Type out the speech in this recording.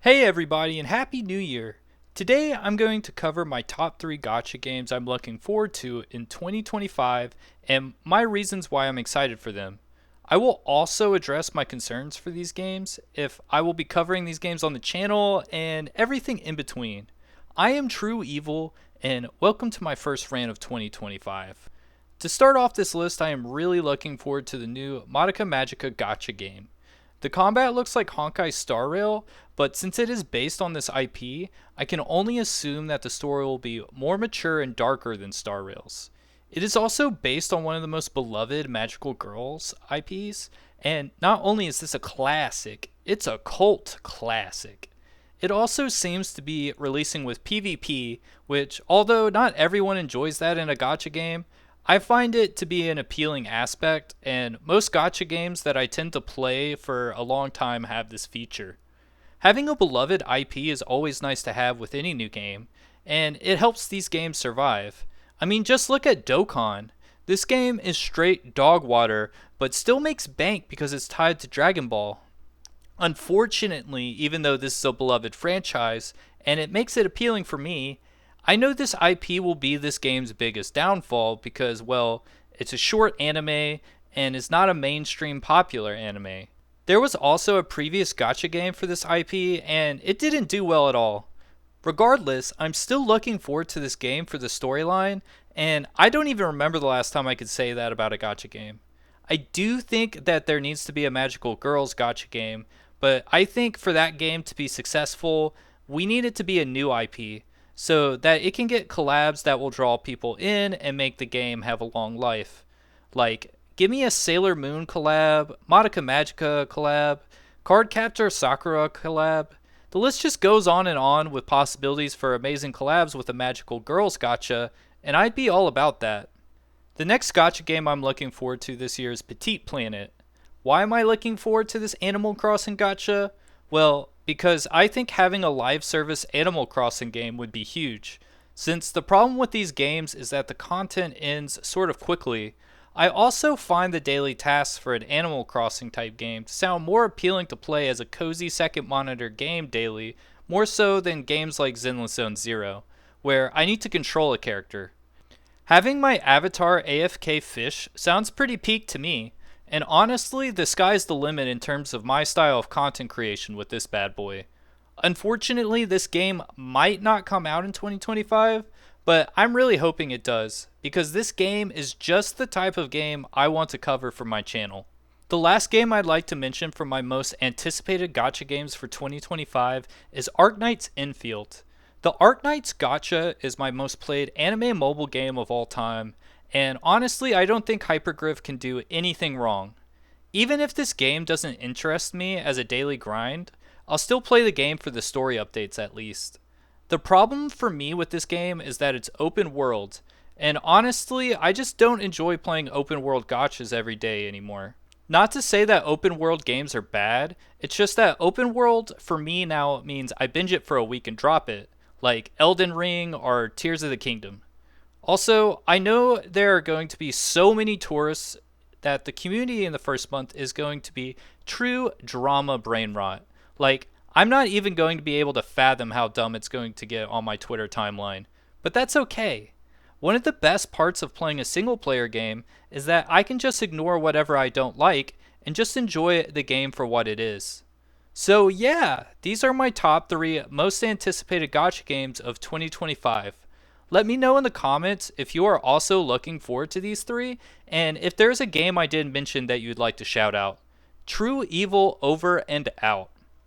Hey everybody and Happy New Year! Today I'm going to cover my top 3 gacha games I'm looking forward to in 2025 and my reasons why I'm excited for them. I will also address my concerns for these games, if I will be covering these games on the channel, and everything in between. I am True Evil and welcome to my first rant of 2025. To start off this list, I am really looking forward to the new Madoka Magica Gacha game. The combat looks like Honkai Star Rail, but since it is based on this IP, I can only assume that the story will be more mature and darker than Star Rail's. It is also based on one of the most beloved Magical Girls IPs, and not only is this a classic, it's a cult classic. It also seems to be releasing with PvP, which, although not everyone enjoys that in a gacha game, I find it to be an appealing aspect, and most gacha games that I tend to play for a long time have this feature. Having a beloved IP is always nice to have with any new game, and it helps these games survive. I mean, just look at Dokkan. This game is straight dog water, but still makes bank because it's tied to Dragon Ball. Unfortunately, even though this is a beloved franchise, and it makes it appealing for me, I know this IP will be this game's biggest downfall because, well, it's a short anime and is not a mainstream popular anime. There was also a previous gacha game for this IP and it didn't do well at all. Regardless, I'm still looking forward to this game for the storyline, and I don't even remember the last time I could say that about a gacha game. I do think that there needs to be a Magical Girls gacha game, but I think for that game to be successful, we need it to be a new IP so that it can get collabs that will draw people in and make the game have a long life. Like, give me a Sailor Moon collab, Madoka Magica collab, Cardcaptor Sakura collab. The list just goes on and on with possibilities for amazing collabs with a Magical Girls gacha, and I'd be all about that. The next gacha game I'm looking forward to this year is Petit Planet. Why am I looking forward to this Animal Crossing gacha? Well, because I think having a live service Animal Crossing game would be huge. Since the problem with these games is that the content ends sort of quickly, I also find the daily tasks for an Animal Crossing type game to sound more appealing to play as a cozy second monitor game daily, more so than games like Zenless Zone Zero, where I need to control a character. Having my avatar AFK fish sounds pretty peak to me, and honestly, the sky's the limit in terms of my style of content creation with this bad boy. Unfortunately, this game might not come out in 2025, but I'm really hoping it does, because this game is just the type of game I want to cover for my channel. The last game I'd like to mention from my most anticipated gacha games for 2025 is Arknights Endfield. The Arknights Gacha is my most played anime mobile game of all time, and honestly I don't think Hypergriff can do anything wrong. Even if this game doesn't interest me as a daily grind, I'll still play the game for the story updates at least. The problem for me with this game is that it's open world, and honestly I just don't enjoy playing open world gachas every day anymore. Not to say that open world games are bad, it's just that open world for me now means I binge it for a week and drop it, like Elden Ring or Tears of the Kingdom. Also, I know there are going to be so many tourists that the community in the first month is going to be true drama brain rot. Like, I'm not even going to be able to fathom how dumb it's going to get on my Twitter timeline. But that's okay. One of the best parts of playing a single player game is that I can just ignore whatever I don't like and just enjoy the game for what it is. So yeah, these are my top 3 most anticipated gacha games of 2025. Let me know in the comments if you are also looking forward to these 3, and if there's a game I didn't mention that you'd like to shout out. True Evil over and out.